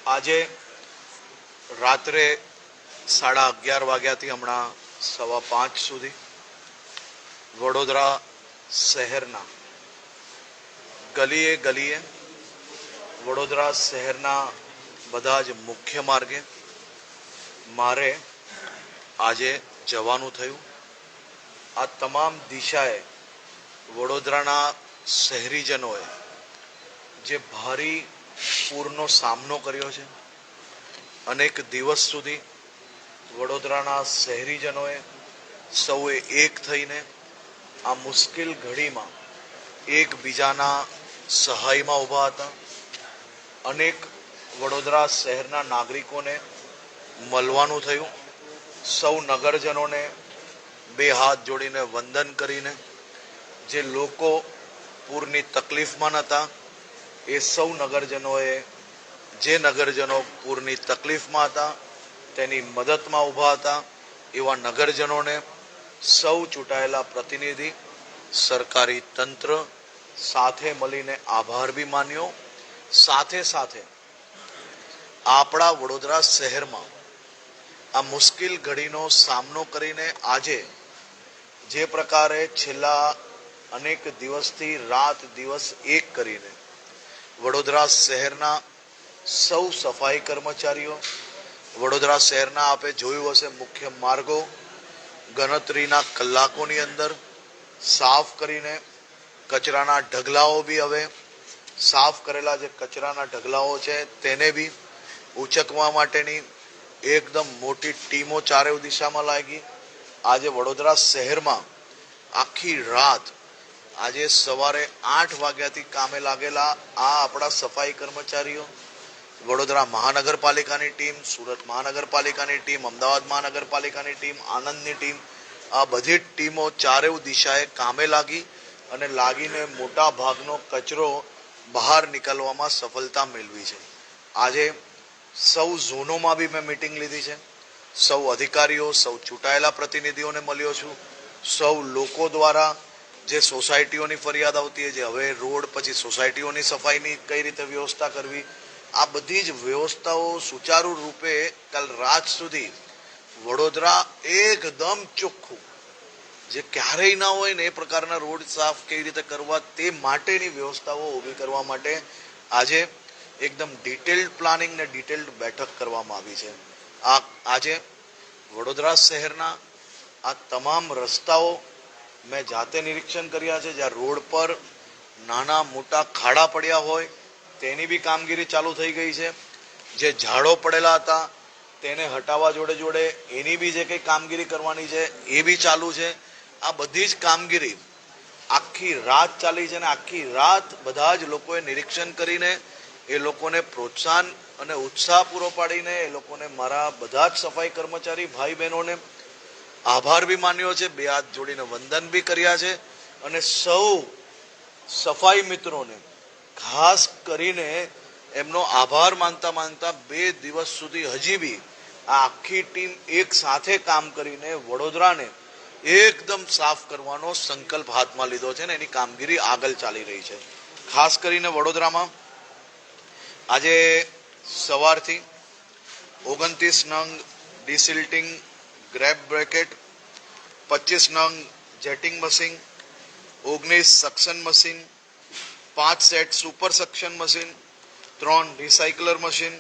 આજે રાત્રે 11:30 વાગ્યાથી હમણાં 5:15 સુધી વડોદરા શહેરના ગલીએ ગલીએ, વડોદરા શહેરના બધા જ મુખ્ય માર્ગે મારે આજે જવાનું થયું. આ તમામ દિશાએ વડોદરાના શહેરીજનોએ જે ભારે પૂરનો સામનો કર્યો છે, અનેક દિવસ સુધી વડોદરાના શહેરીજનોએ સૌએ એક થઈને આ મુશ્કેલ ઘડીમાં એકબીજાના સહાયમાં ઊભા હતા. અનેક વડોદરા શહેરના નાગરિકોને મળવાનું થયું. સૌ નગરજનોને બે હાથ જોડીને વંદન કરીને, જે લોકો પૂરની તકલીફમાં નહોતા એ સૌ નગરજનોએ, જે નગરજનો પૂરની તકલીફમાં હતા તેની મદદમાં ઊભા હતા એવા નગરજનોને, સૌ ચૂંટાયેલા પ્રતિનિધિ, સરકારી તંત્ર સાથે મળીને આભાર બી માન્યો. સાથે સાથે આપણા વડોદરા શહેરમાં આ મુશ્કેલ ઘડીનો સામનો કરીને આજે જે પ્રકારે છેલ્લા અનેક દિવસથી રાત દિવસ એક કરીને વડોદરા શહેરના સૌ સફાઈ કર્મચારીઓ, વડોદરા શહેરના આપે જોયું હશે મુખ્ય માર્ગો ગણતરીના કલાકોની અંદર સાફ કરીને, કચરાના ઢગલાઓ બી હવે સાફ કરેલા જે કચરાના ઢગલાઓ છે તેને બી ઉચકવા માટેની એકદમ મોટી ટીમો ચારે દિશામાં લાગી. આજે વડોદરા શહેરમાં આખી રાત, આજે સવારે 8 વાગ્યાથી કામે લાગેલા આ આપણા સફાઈ કર્મચારીઓ, વડોદરા મહાનગરપાલિકાની ટીમ, સુરત મહાનગરપાલિકાની ટીમ, અમદાવાદ મહાનગરપાલિકાની ટીમ, આણંદની ટીમ, આ બધી જ ટીમો ચારે દિશાએ કામે લાગી અને લાગીને મોટા ભાગનો કચરો બહાર નીકળવામાં સફળતા મેળવી છે. આજે સૌ ઝોનોમાં બી મેં મિટિંગ લીધી છે. સૌ અધિકારીઓ, સૌ ચૂંટાયેલા પ્રતિનિધિઓને મળ્યો છું. સૌ લોકો દ્વારા જે સોસાયટીઓની ફરિયાદ આવતી હોય, જે હવે રોડ પછી સોસાયટીઓની સફાઈની કઈ રીતે વ્યવસ્થા કરવી, આ બધી જ વ્યવસ્થાઓ સુચારુ રૂપે કાલ રાત સુધી વડોદરા એકદમ ચોખ્ખું, જે ક્યારેય ના હોય ને એ પ્રકારના રોડ સાફ કેવી રીતે કરવા તે માટેની વ્યવસ્થાઓ ઊભી કરવા માટે આજે એકદમ ડિટેલ્ડ પ્લાનિંગ ને ડિટેલ્ડ બેઠક કરવામાં આવી છે. આજે વડોદરા શહેરના આ તમામ રસ્તાઓ મેં જાતે નિરીક્ષણ કર્યા છે. જ્યાં રોડ પર નાના મોટા ખાડા પડ્યા હોય તેની બી કામગીરી ચાલુ થઈ ગઈ છે. જે ઝાડો પડેલા હતા તેને હટાવવા જોડે જોડે એની બી જે કંઈ કામગીરી કરવાની છે એ બી ચાલુ છે. આ બધી જ કામગીરી આખી રાત ચાલી છે અને આખી રાત બધા જ લોકોએ નિરીક્ષણ કરીને એ લોકોને પ્રોત્સાહન અને ઉત્સાહ પૂરો પાડીને એ લોકોને, મારા બધા જ સફાઈ કર્મચારી ભાઈ બહેનોને આભાર બી માન્યો છે, બે હાથ જોડીને વંદન બી કર્યા છે. અને સૌ સફાઈ મિત્રોને ખાસ કરીને એમનો આભાર માનતા માનતા 2 દિવસ સુધી હજી બી આ આખી ટીમ એક સાથે કામ કરીને વડોદરાને એકદમ સાફ કરવાનો સંકલ્પ હાથમાં લીધો છે ને એની કામગીરી આગળ ચાલી રહી છે. ખાસ કરીને વડોદરામાં આજે સવારથી 29 નંગ ડિસિલ્ટિંગ ગ્રેપ બ્રેકેટ, 25 નંગ jetting machine, 19 suction machine, 5 set super suction machine, 3 રિસાયકલર machine,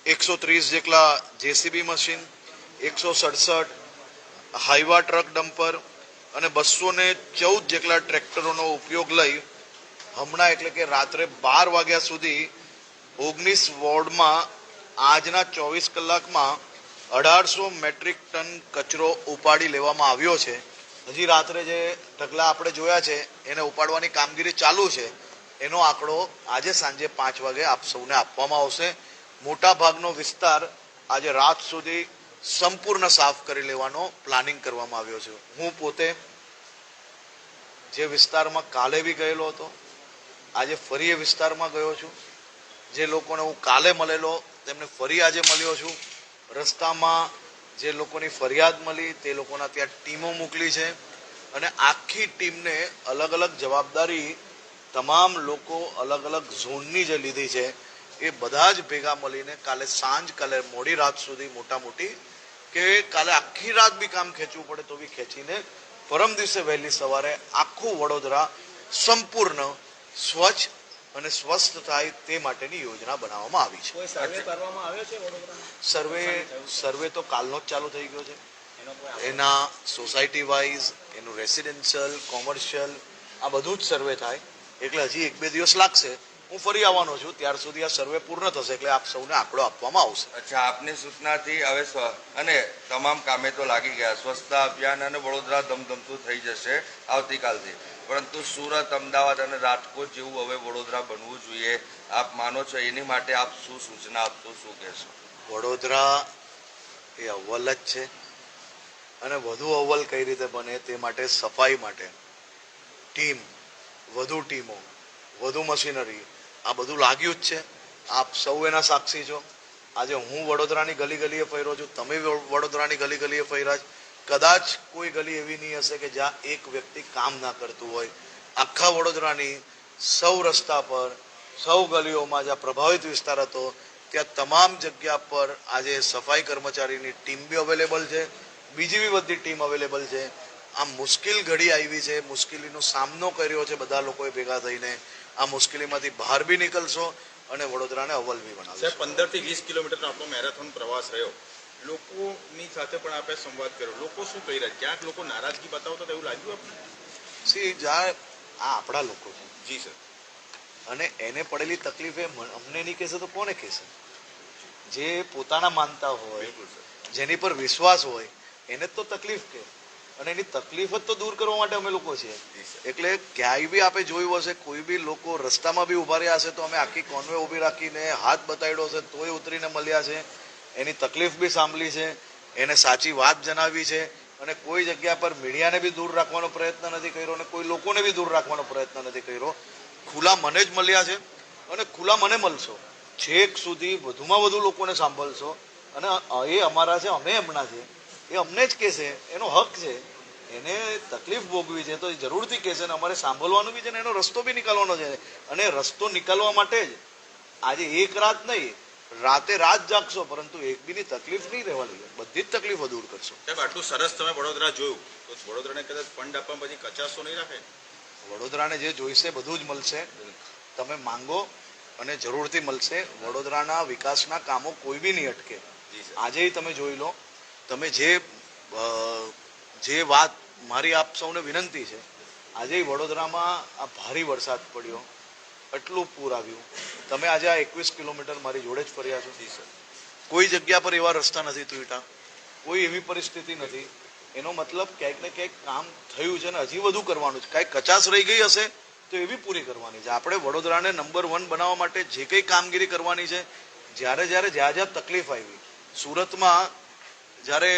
130 જેટલા JCB machine, 167 Hyva truck dumper અને 214 જેટલા ટ્રેક્ટરોનો ઉપયોગ લઈ હમણાં એટલે કે રાત્રે 12 વાગ્યા સુધી 19 વોર્ડમાં આજના 24 કલાકમાં 1800 મેટ્રિક ટન કચરો ઉપાડી લેવામાં આવ્યો છે. હજી રાત્રે જે ઢગલા આપણે જોયા છે એને ઉપાડવાની કામગીરી ચાલુ છે. એનો આંકડો આજે સાંજે 5 વાગે આપ સૌને આપવામાં આવશે. મોટા ભાગનો વિસ્તાર આજે રાત સુધી સંપૂર્ણ સાફ કરી લેવાનો પ્લાનિંગ કરવામાં આવ્યો છે. હું પોતે જે વિસ્તારમાં કાલે બી ગયેલો હતો, આજે ફરી એ વિસ્તારમાં ગયો છું. જે લોકોને હું કાલે મળેલો તેમને ફરી આજે મળ્યો છું. રસ્તામાં જે લોકોની ફરિયાદ મળી તે લોકોના ત્યાં ટીમો મોકલી છે અને આખી ટીમને અલગ અલગ જવાબદારી તમામ લોકો અલગ અલગ ઝોનની જે લીધી છે એ બધા જ ભેગા મળીને કાલે કાલે મોડી રાત સુધી મોટી કે કાલે આખી રાત બી કામ ખેંચવું પડે તો બી ખેંચીને પરમ દિવસે વહેલી સવારે આખું વડોદરા સંપૂર્ણ સ્વચ્છ અને સ્વસ્થ થાય તે માટેની યોજના બનાવવામાં આવી છે. સર્વે તો કાલનો જ ચાલુ થઈ ગયો છે. એના સોસાયટી વાઇઝ, એનું રેસિડેન્શિયલ, કોમર્શિયલ, આ બધું જ સર્વે થાય એટલે હજી 1-2 દિવસ લાગશે. હું ફરી આવવાનો છું, ત્યાર સુધી આ સર્વે પૂર્ણ થશે એટલે આપ સૌને આંકડો આપવામાં આવશે. અચ્છા, આપની સૂચનાથી હવે અને તમામ કામે તો લાગી ગયા, સ્વચ્છતા અભિયાન અને વડોદરા ધમધમતું થઈ જશે આવતીકાલથી, પરંતુ સુરત, અમદાવાદ અને રાજકોટ જેવું હવે વડોદરા બનવું જોઈએ આપ માનો છો? એની માટે આપ શું સૂચના આપશો, શું કહેશો? વડોદરા એ અવ્વલ જ છે અને વધુ અવ્વલ કઈ રીતે બને તે માટે સફાઈ માટે વધુ ટીમો, વધુ મશીનરી, આ બધું લાગ્યું જ છે. આપ સૌ એના સાક્ષી છો. આજે હું વડોદરાની ગલીએ ફર્યો છું, તમે વડોદરાની ગલીએ ફર્યા છો. કદાચ કોઈ ગલી એવી નહીં હશે કે જ્યાં એક વ્યક્તિ કામ ના કરતું હોય. આખા વડોદરાની સૌ રસ્તા પર, સૌ ગલીઓમાં જ્યાં પ્રભાવિત વિસ્તાર હતો ત્યાં તમામ જગ્યા પર આજે સફાઈ કર્મચારીની ટીમ બી અવેલેબલ છે, બીજી બી બધી ટીમ અવેલેબલ છે. આ મુશ્કેલ ઘડી આવી છે, મુશ્કેલીનો સામનો કર્યો છે બધા લોકોએ ભેગા થઈને. આ મુશ્કેલીમાંથી બહાર બી નીકળશો અને વડોદરાને અવ્વલ બી બનાવશો. 15 થી 20 કિલોમીટરનો આપણો મેરેથોન પ્રવાસ રહ્યો, લોકોની સાથે પણ આપણે સંવાદ કર્યો, લોકો શું કહી રહ્યા? ક્યાંક લોકો નારાજગી બતાવતા એવું લાગ્યું આપણે? જ્યાં આ આપણા લોકો છે. જી સર. અને એને પડેલી તકલીફે અમને નહીં કહેશે તો કોને કહેશે? જે પોતાના માનતા હોય, જેની પર વિશ્વાસ હોય એને જ તો તકલીફ કે, અને એની તકલીફ જ તો દૂર કરવા માટે અમે લોકો છીએ. એટલે ક્યાંય બી આપણે જોયું હશે, કોઈ બી લોકો રસ્તામાં બી ઉભા રહ્યા હશે તો અમે આખી કોન્વે ઉભી રાખીને હાથ બતાડ્યો હશે તોય ઉતરીને મળ્યા છે, એની તકલીફ બી સાંભળી છે, એને સાચી વાત જણાવી છે. અને કોઈ જગ્યા પર મીડિયાને બી દૂર રાખવાનો પ્રયત્ન નથી કર્યો અને કોઈ લોકોને બી દૂર રાખવાનો પ્રયત્ન નથી કર્યો. ખુલ્લા મને જ મળ્યા છે અને ખુલ્લા મને મળશો, છેક સુધી વધુમાં વધુ લોકોને સાંભળશો. અને એ અમારા છે, અમે એમના છે, એ અમને જ કહેશે, એનો હક છે. એને તકલીફ ભોગવી છે તો એ જરૂરથી કહેશે ને અમારે સાંભળવાનું બી છે ને એનો રસ્તો બી નીકાળવાનો છે. અને રસ્તો નીકાળવા માટે જ આજે એક રાત નહીં, રાતે રાત જાગશો પરંતુ એક બીની તકલીફ નહીં રહેવાની, બધી જ તકલીફો દૂર કરશો. સાહેબ, આટલું સરસ તમે વડોદરા જોયું તો વડોદરાને કદાચ ફંડ આપવા પછી કચાશો નહીં રાખે? વડોદરાને જે જોઈશે બધું જ મળશે. તમે માંગો અને જરૂરથી મળશે. વડોદરાના વિકાસના કામો કોઈ બી નહીં અટકે. આજે તમે જોઈ લો, તમે જે વાત મારી આપ સૌને વિનંતી છે, આજે વડોદરામાં આ ભારે વરસાદ પડ્યો, એટલું પૂર આવ્યું, તમે આજે આ 21 કિલોમીટર મારી જોડે જ ફર્યા છો. કોઈ જગ્યા પર એવા રસ્તા નથી તૂટ્યા, કોઈ એવી પરિસ્થિતિ નથી. એનો મતલબ ક્યાંક ને ક્યાંક કામ થયું છે ને હજી વધુ કરવાનું છે. કાંઈક કચાશ રહી ગઈ હશે તો એ બી પૂરી કરવાની છે. આપણે વડોદરાને નંબર 1 બનાવવા માટે જે કંઈ કામગીરી કરવાની છે, જ્યાં તકલીફ આવી, સુરતમાં જ્યારે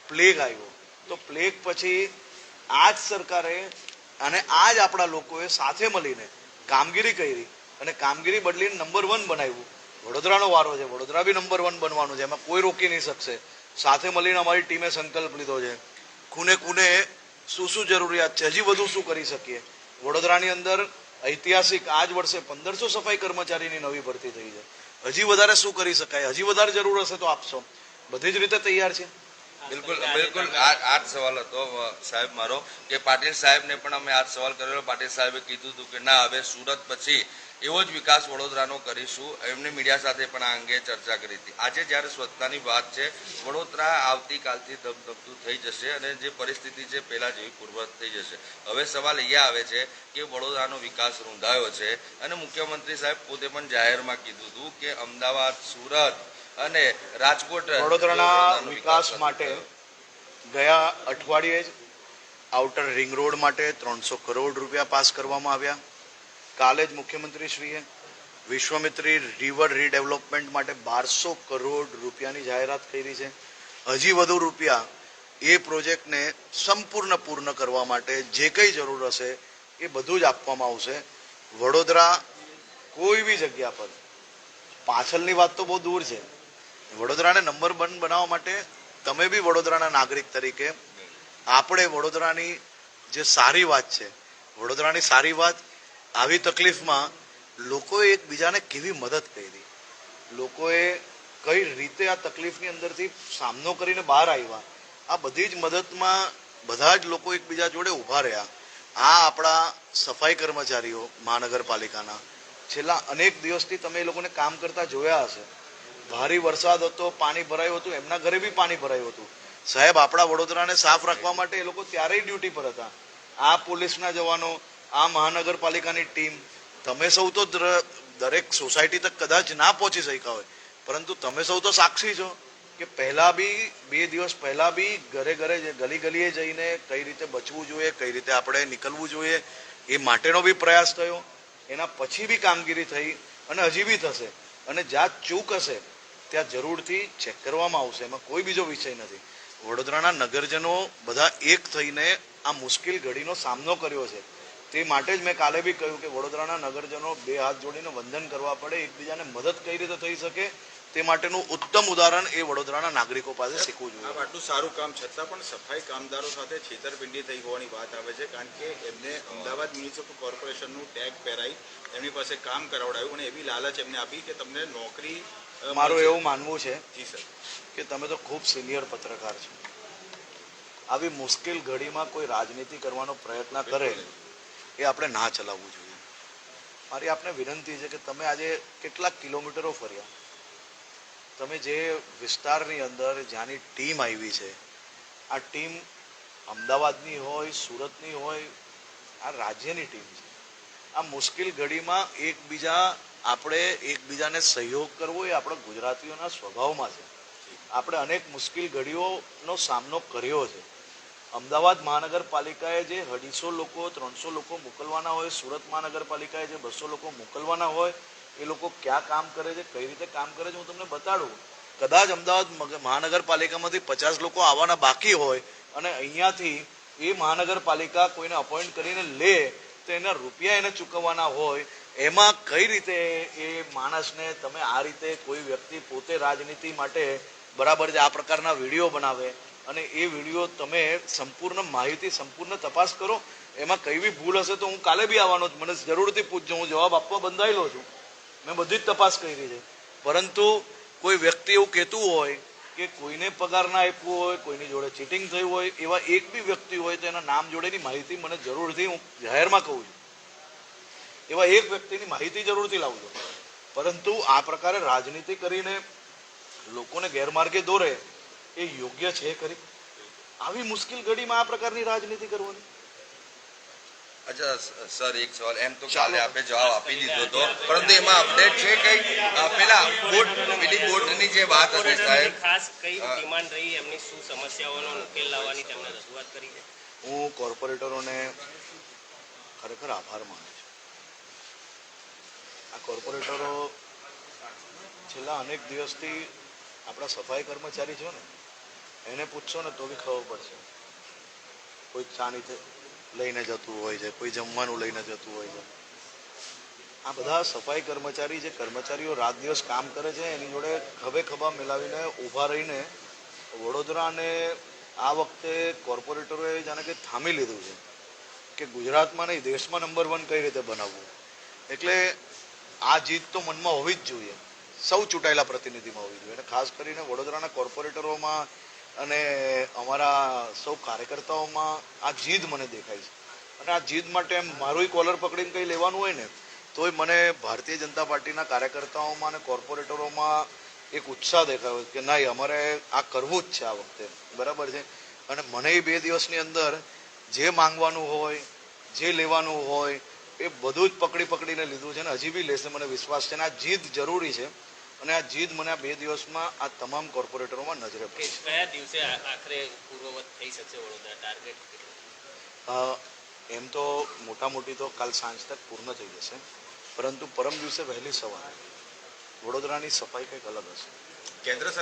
પ્લેગ આવ્યો તો પ્લેગ પછી આ જ સરકારે અને આ જ આપણા લોકોએ સાથે મળીને કામગીરી કરી અને કામગીરી બદલીને નંબર 1 બનાવ્યું. વડોદરાનો વારો છે, વડોદરા બી નંબર 1 બનવાનું છે, એમાં કોઈ રોકી નહીં શકશે. સાથે મળીને અમારી ટીમે સંકલ્પ લીધો છે. ખૂને શું જરૂરિયાત છે, હજી વધુ શું કરી શકીએ. વડોદરાની અંદર ઐતિહાસિક આ જ વર્ષે 1500 સફાઈ કર્મચારીની નવી ભરતી થઈ છે. હજી વધારે શું કરી શકાય, હજી વધારે જરૂર હશે તો આપશો, બધી જ રીતે તૈયાર છે. બિલકુલ આ જ સવાલ હતો સાહેબ મારો, કે પાટીલ સાહેબને પણ અમે આ જ સવાલ કરેલો. પાટીલ સાહેબે કીધું હતું કે ના, હવે સુરત પછી એવો જ વિકાસ વડોદરાનો કરીશું. એમને મીડિયા સાથે પણ આ અંગે ચર્ચા કરી હતી. આજે જ્યારે સ્વચ્છતાની વાત છે, વડોદરા આવતીકાલથી ધમધમતું થઈ જશે અને જે પરિસ્થિતિ છે પહેલાં જેવી પૂર્વવત થઈ જશે. હવે સવાલ અહીંયા આવે છે કે વડોદરાનો વિકાસ રૂંધાયો છે અને મુખ્યમંત્રી સાહેબ પોતે પણ જાહેરમાં કીધું હતું કે અમદાવાદ, સુરત અને રાજકોટ વડોદરાના વિકાસ માટે ગયા અઠવાડિયે જ આઉટર રિંગ રોડ માટે 300 કરોડ રૂપિયા પાસ કરવામાં આવ્યા. કાલે જ મુખ્યમંત્રીશ્રીએ વિશ્વામિત્રી રિવર રીડેવલપમેન્ટ માટે 1200 કરોડ રૂપિયાની જાહેરાત કરી છે. હજી વધુ રૂપિયા એ પ્રોજેક્ટને સંપૂર્ણ પૂર્ણ કરવા માટે જે કંઈ જરૂર હશે એ બધું જ આપવામાં આવશે. વડોદરા કોઈ બી જગ્યા પર, પાછળની વાત તો બહુ દૂર છે, વડોદરાને નંબર 1 બનાવવા માટે તમે બી વડોદરાના નાગરિક તરીકે આપણે વડોદરાની જે સારી વાત છે, વડોદરાની સારી વાત, આવી તકલીફમાં લોકોએ એકબીજાને કેવી મદદ કરી, લોકોએ કઈ રીતે આ તકલીફની અંદરથી સામનો કરીને બહાર આવ્યા, આ બધી જ મદદમાં બધા જ લોકો એકબીજા જોડે ઊભા રહ્યા. આ આપણા સફાઈ કર્મચારીઓ મહાનગરપાલિકાના છેલ્લા અનેક દિવસથી તમે એ લોકોને કામ કરતા જોયા હશે. ભારે વરસાદ હતો, પાણી ભરાયું હતું, એમના ઘરે બી પાણી ભરાયું હતું. સાહેબ, આપણા વડોદરાને સાફ રાખવા માટે એ લોકો ત્યારેય ડ્યુટી પર હતા. આ પોલીસના જવાનો, આ મહાનગરપાલિકાની ટીમ, તમે સૌ તો દરેક સોસાયટી તક કદાચ ના પહોંચી શક્યા હોય, પરંતુ તમે સૌ તો સાક્ષી છો કે પહેલા બી 2 દિવસ પહેલા બી ઘરે ઘરે ગલી ગલીએ જઈને કઈ રીતે બચવું જોઈએ, કઈ રીતે આપણે નીકળવું જોઈએ, એ માટેનો બી પ્રયાસ થયો. એના પછી બી કામગીરી થઈ અને હજી બી થશે. અને જ્યાં ચૂક હશે ત્યાં જરૂરથી ચેક કરવામાં આવશે. એમાં કોઈ બીજો વિષય નથી. વડોદરાના નગરજનો બધા એક થઈને આ મુશ્કેલ ઘડીનો સામનો કર્યો છે. તે માટે જ મેં કાલે બી કહ્યું કે વડોદરાના નગરજનો 2 હાથ જોડીને વંદન કરવા પડે, એકબીજાને મદદ કઈ રીતે થઈ શકે તે માટેનું ઉત્તમ ઉદાહરણ એ વડોદરાના નાગરિકો પાસે શીખવું જોઈએ. આટલું સારું કામ છતાં પણ સફાઈ કામદારો સાથે છેતરપિંડી થઈ હોવાની વાત આવે છે, કારણ કે એમને અમદાવાદ મ્યુનિસિપલ કોર્પોરેશનનું ટેગ પહેરાઈ એમની પાસે કામ કરાવડાવ્યું અને એવી લાલચ એમને આપી કે તમને નોકરી. મારું એવું માનવું છે જી સર કે તમે તો ખૂબ સિનિયર પત્રકાર છો. આવી મુશ્કેલ ઘડીમાં કોઈ રાજનીતિ કરવાનો પ્રયત્ન કરે એ આપણે ના ચલાવવું જોઈએ. મારી આપને વિનંતી છે કે તમે આજે કેટલાક કિલોમીટરો ફર્યા, તમે જે વિસ્તારની અંદર જ્યાંની ટીમ આવી છે, આ ટીમ અમદાવાદની હોય, સુરતની હોય, આ રાજ્યની ટીમ છે. આ મુશ્કેલ ઘડીમાં આપણે એકબીજાને સહયોગ કરવો એ આપણા ગુજરાતીઓના સ્વભાવમાં છે. આપણે અનેક મુશ્કેલ ઘડીઓનો સામનો કર્યો છે. અમદાવાદ મહાનગરપાલિકાએ જે 250 લોકો 300 લોકો મોકલવાના હોય, સુરત મહાનગરપાલિકાએ જે 200 લોકો મોકલવાના હોય, એ લોકો ક્યાં કામ કરે છે, કઈ રીતે કામ કરે છે, હું તમને બતાડું. કદાચ અમદાવાદ મહાનગરપાલિકામાંથી 50 લોકો આવવાના બાકી હોય અને અહીંયાથી એ મહાનગરપાલિકા કોઈને અપોઇન્ટ કરીને લે તો એના રૂપિયા એને ચૂકવવાના હોય. એમાં કઈ રીતે એ માણસને તમે આ રીતે કોઈ વ્યક્તિ પોતે રાજનીતિ માટે બરાબર છે આ પ્રકારના વિડીયો બનાવે અને એ વિડીયો તમે સંપૂર્ણ માહિતી, સંપૂર્ણ તપાસ કરો. એમાં કઈ બી ભૂલ હશે તો હું કાલે બી આવવાનો છું, મને જરૂરથી પૂછજો, હું જવાબ આપવા બંધાયેલો છું. મેં બધી જ તપાસ કરી છે. પરંતુ કોઈ વ્યક્તિ એવું કહેતું હોય કે કોઈને પગાર ના આપ્યો હોય, કોઈની જોડે ચીટિંગ થયું હોય, એવા એક બી વ્યક્તિ હોય તો એના નામ જોડેની માહિતી મને જરૂરથી, હું જાહેરમાં કહું છું, એવા એક વ્યક્તિની માહિતી જરૂરથી લાવજો. પરંતુ આ પ્રકારે રાજનીતિ કરીને લોકોને ગેરમાર્ગે દોરે એ યોગ્ય છે ખરી? આવી મુશ્કેલ ઘડીમાં આ પ્રકારની રાજનીતિ કરવાની? અચ્છા સર, એક સવાલ. એમ તો કાલે આપણે જવાબ આપી દીધો હતો, પરંતુ એમાં અપડેટ છે કઈ? પેલા પેલી બોટની જે વાત હતી સાહેબ, ખાસ કઈ ડિમાન્ડ રહી, એમની શું સમસ્યાઓનો ઉકેલ લાવવાની તેમને રજૂઆત કરી છે? હું કોર્પોરેટરોને ખરેખર આભાર માનું છું. આ કોર્પોરેટરો છેલ્લા અનેક દિવસથી આપણા સફાઈ કર્મચારી છો ને, એને પૂછશો ને તો બી ખબર પડશે. કોઈ ચાની લઈને જતું હોય છે, કોઈ જમવાનું લઈને જતું હોય છે. આ બધા સફાઈ કર્મચારી જે કર્મચારીઓ રાત દિવસ કામ કરે છે, એની જોડે ખભે ખભા મિલાવીને ઊભા રહીને વડોદરાને આ વખતે કોર્પોરેટરોએ જાણે કે થામી લીધું છે કે ગુજરાતમાં નહીં, દેશમાં નંબર 1 કઈ રીતે બનાવવું. એટલે આ જીત તો મનમાં હોવી જ જોઈએ, સૌ ચૂંટાયેલા પ્રતિનિધિમાં હોવી જોઈએ. અને ખાસ કરીને વડોદરાના કોર્પોરેટરોમાં અને અમારા સૌ કાર્યકર્તાઓમાં આ જીદ મને દેખાય છે. અને આ જીદ માટે એમ મારું કોલર પકડીને કંઈ લેવાનું હોય ને તોય મને ભારતીય જનતા પાર્ટીના કાર્યકર્તાઓમાં અને કોર્પોરેટરોમાં એક ઉત્સાહ દેખાયો કે નહીં, અમારે આ કરવું જ છે આ વખતે, બરાબર છે. અને મને એ 2 દિવસની અંદર જે માંગવાનું હોય, જે લેવાનું હોય એ બધું જ પકડીને લીધું છે અને હજી બી લેશે, મને વિશ્વાસ છે. અને આ જીદ જરૂરી છે અને આ જીદ મને આ 2 દિવસમાં આ તમામ કોર્પોરેટરોમાં નજરે પડી. કયા દિવસે આખરે પૂર્વવત થઈ શકશે વડોદરા? ટાર્ગેટ એમ તો મોટી તો કાલ સાંજ તક પૂર્ણ થઈ જશે, પરંતુ પરમ દિવસે વહેલી સવારે વડોદરાની સફાઈ કંઈક અલગ હશે. કેન્દ્ર સરકાર